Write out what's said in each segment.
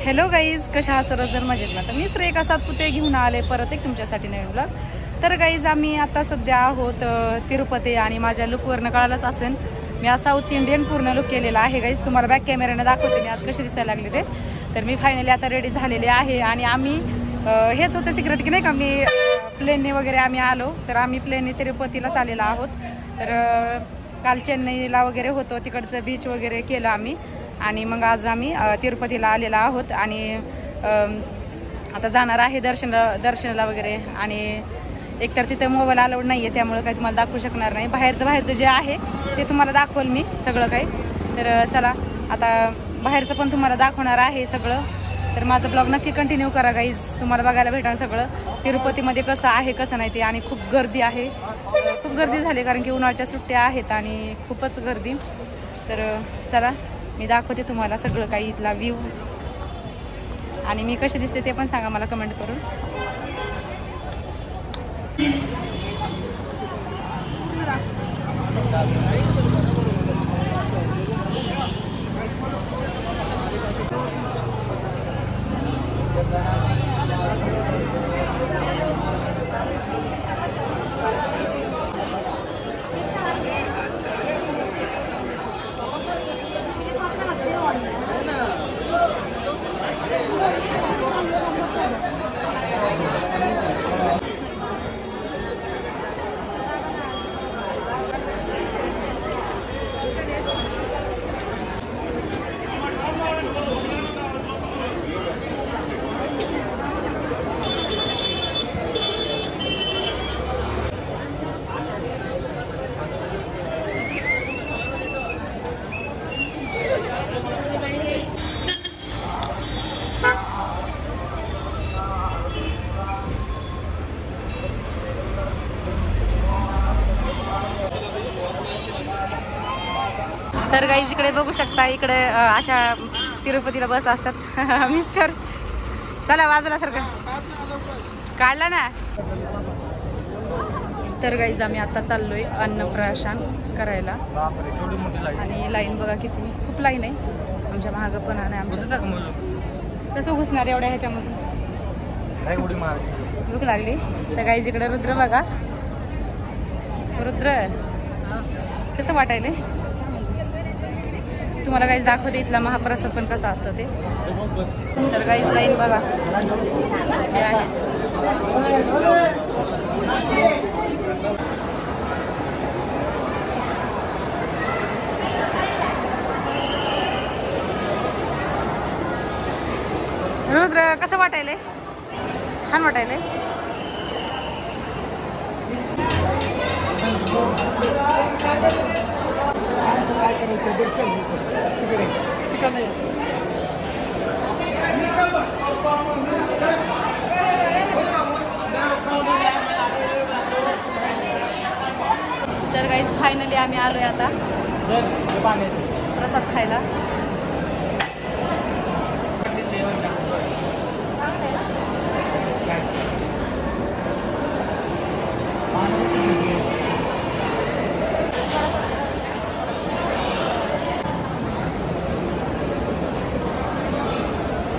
Hello guys, कशा आहात? सर्वजण मजेत ना? तर मी श्रेया सातपुते घेऊन आले परत एक तुमच्यासाठी नवीन ब्लॉग. तर गाईज आम्ही आता सध्या आहोत तिरुपती आणि माझ्या लुकवरनं कळालंच असेल मी आज साऊथ इंडियन पूर्ण लुक केलेला आहे. गाईज तुम्हाला बॅक कॅमेऱ्याने दाखवते मी आज कशी दिसायला लागले ते. तर मी फायनली आता रेडी झालेले आहे आणि आम्ही हेच होतं सिक्रेट की नाही का, मी प्लेनने वगैरे आम्ही आलो. तर आम्ही प्लेनने तिरुपतीलाच आलेलो आहोत. तर काल चेन्नईला वगैरे होतो, तिकडचं बीच वगैरे केलं आम्ही आणि मग आज आम्ही तिरुपतीला आलेला आहोत आणि आता जाणार आहे दर्शनाला वगैरे. आणि एकतर तिथं मोबाईल अलाउड नाही आहे, त्यामुळे काही तुम्हाला दाखवू शकणार नाही. बाहेरचं जे आहे ते तुम्हाला दाखवल मी सगळं काही. तर चला आता बाहेरचं पण तुम्हाला दाखवणार आहे सगळं. तर माझं ब्लॉग नक्की कंटिन्यू करा गाईज, तुम्हाला बघायला भेटणार सगळं तिरुपतीमध्ये कसं आहे कसं नाही ते. आणि खूप गर्दी आहे, खूप गर्दी झाली कारण की उन्हाळ्याच्या सुट्ट्या आहेत आणि खूपच गर्दी. तर चला मी दाखवते तुम्हाला सगळं काही इथला व्ह्यूज आणि मी कशी दिसते ते पण सांगा मला कमेंट करून. तर गाईज इकडे बघू शकता, इकडे अशा तिरुपतीला बस असतात. मिस्टर चला बाजूला सारखं काढला ना. तर गाईज आम्ही आता चाललोय अन्नप्राशन करायला आणि लाईन बघा किती, खूप लाईन आहे. आमच्या महाग पण आहे आमच्या. कसं घुसणार एवढ्या ह्याच्यामधून, भूक लागली. तर गाईज इकडे रुद्र बघा, रुद्र कसं वाटायलंय तुम्हाला गाईज दाखवते इथला महाप्रसाद पण कसा असतं ते. तर गाईज लाईन बघा हे आहे. रुद्र कसं वाटायलंय? छान वाटायलंय. काय करायचं तिकडे तर गाईज फायनली आम्ही आलोय आता प्रसाद खायला.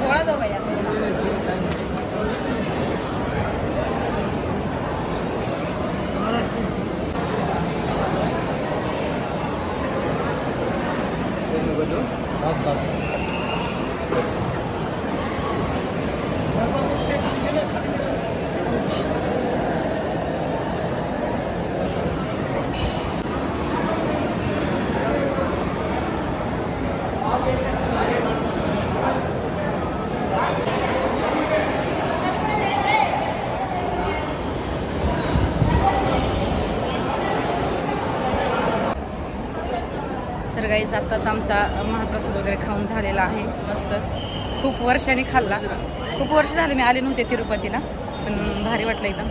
थोड़ा दो भैया. तर गाईज आत्ताच आमचा महाप्रसाद वगैरे खाऊन झालेला आहे मस्त. खूप वर्षांनी खाल्ला, खूप वर्ष झाले मी आले नव्हते तिरुपतीला, पण भारी वाटलं एकदम.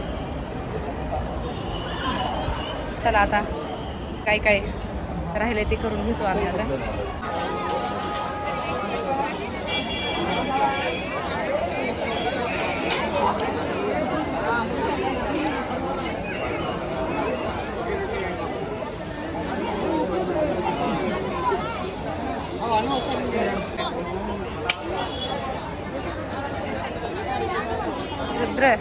चला आता काय काय राहिले ते करून घेतो आम्ही आता. रुद्र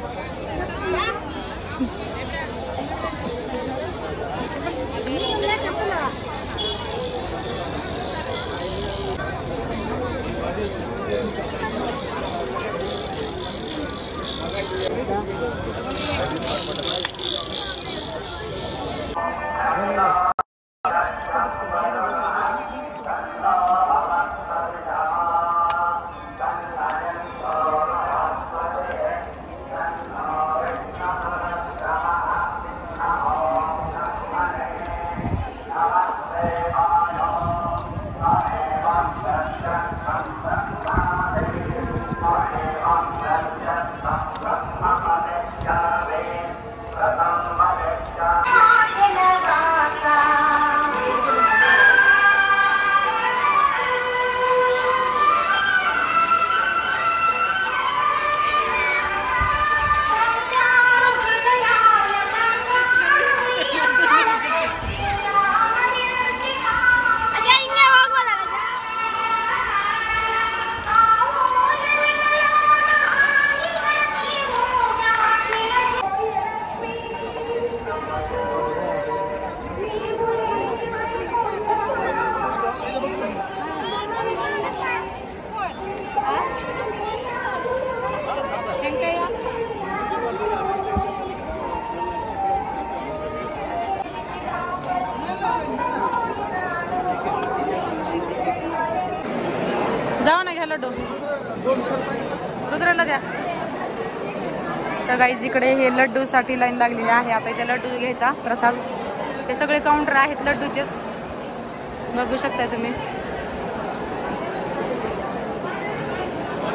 जाऊ ना घ्या लड्डू रुद्राला द्या. तर गाईज इकडे हे लड्डू साठी लाईन लागलेली आहे. आता इथे लड्डू घ्यायचा प्रसाद. हे सगळे काउंटर आहेत लड्डूचेच, बघू शकताय तुम्ही.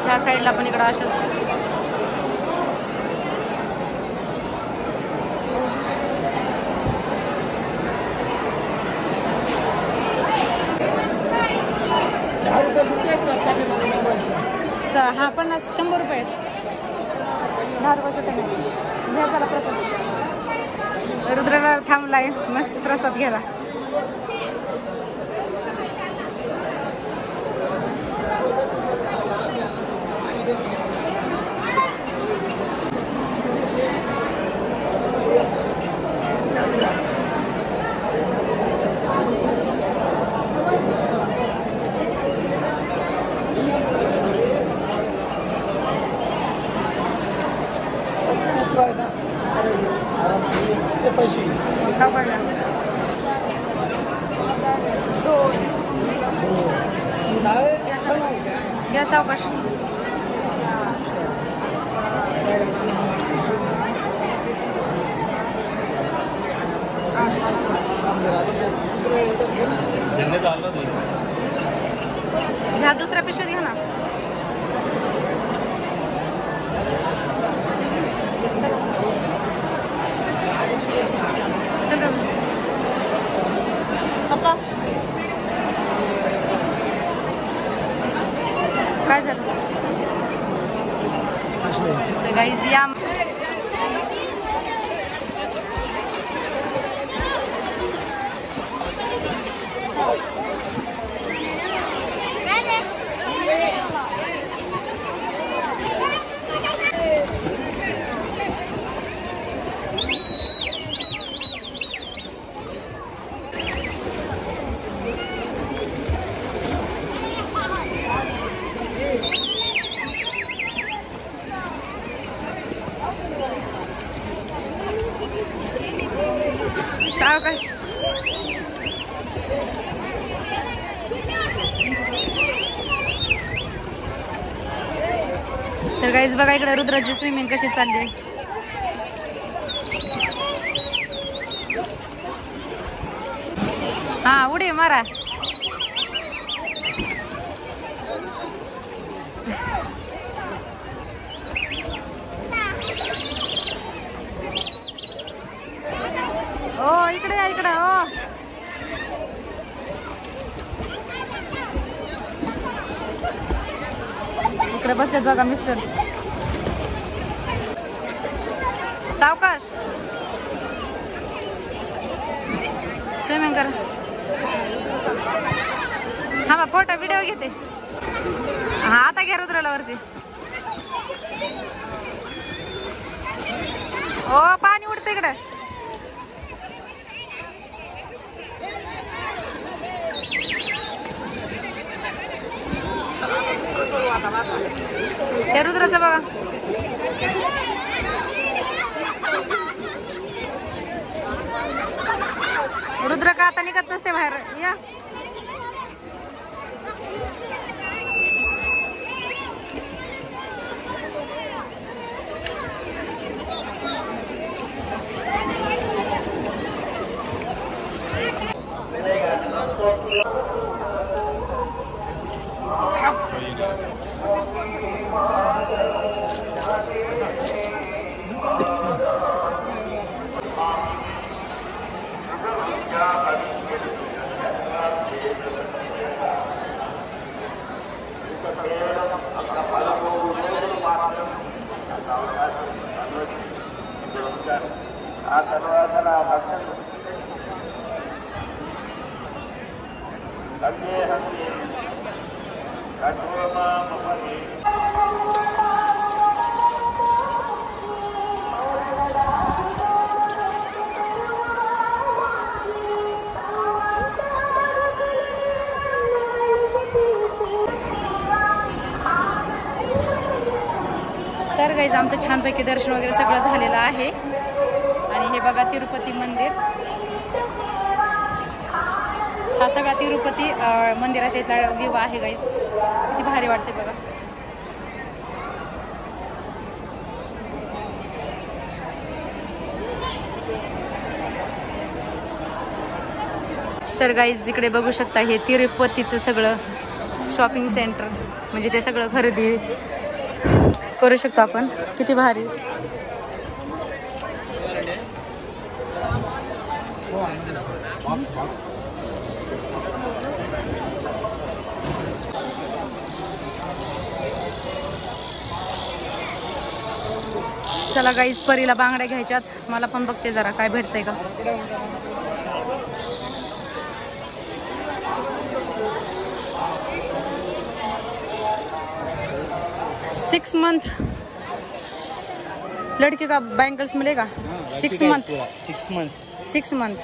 ह्या साईडला पण इकडं अशाच हा 50-100 रुपये आहेत. 10 रुपये सुटे घ्या. चला प्रसाद. रुद्राला थांबलाय मस्त प्रसाद घ्यायला. सावकाश घ्या सावकाश. घ्या दुसऱ्या पिशवीत घ्या ना. काय झालं तर गाईज या. सावकाश. तर गाईज बघा इकडे रुद्राची स्विमिंग कशी चालली. हा उडी मारा. ओ इकडे या इकडे. ओ इकडे बसलेत बघा मिस्टर. सावकाश स्विमिंग करा. हा बा फोटो व्हिडिओ घेते. हा आता घ्या रुद्राला वरती. हो पाणी उडतं इकडे. त्या रुद्राचं बघा. रुद्र का आता निघत नसते बाहेर. या तर गाईज आमचं छानपैकी दर्शन वगैरे सगळं झालेलं आहे. आणि हे बघा तिरुपती मंदिर. हा सगळा तिरुपती मंदिराच्या इथला व्ह्यू आहे गाईज. किती भारी वाटते बघा. तर गाईज इकडे बघू शकता हे तिरुपतीचं सगळं शॉपिंग सेंटर, म्हणजे ते सगळं खरेदी करू शकतो आपण. किती भारी. चला गाईज परीला बांगड्या घ्यायच्यात. मला पण बघते जरा काय भेटतंय का. सिक्स मंथ लड़की का बैंगल्स मिलेगा. 6 मंथ 6 मंथ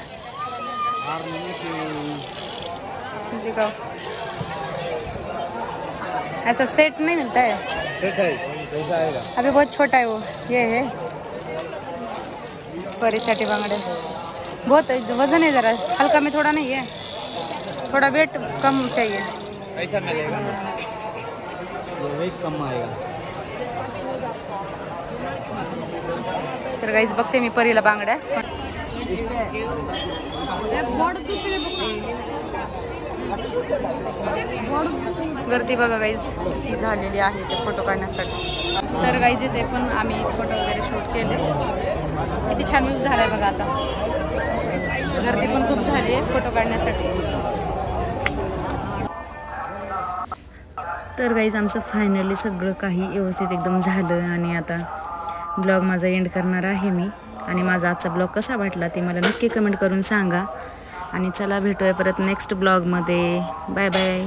दिखाओ. ऐसा सेट नहीं मिलता है. सेट है, कैसा आएगा? अभी बहुत छोटा है वो. ये है परीसाठी बांगड़े. बहुत वजन है, जरा हल्का में थोड़ा नहीं है, थोड़ा वेट कम चाहिए. कैसा मिलेगा? वेट कम आएगा. तर गाईज बघते मी परीला बांगड्या. गर्दी बघा गाईज ती झालेली आहे ते फोटो काढण्यासाठी. तर गाईज इथे पण आम्ही फोटो वगैरे शूट केले. किती छान व्ह्यू झालाय बघा. आता गर्दी पण खूप झाली आहे फोटो काढण्यासाठी. तर गाईज आमचं फायनली सगळं काही व्यवस्थित एकदम झालं. आणि आता ब्लॉग माझा एंड करणार आहे मी. आणि माझा आजचा ब्लॉग कसा वाटला ते मला नक्की कमेंट करून सांगा. आणि चला भेटूया परत नेक्स्ट ब्लॉगमध्ये. Bye bye.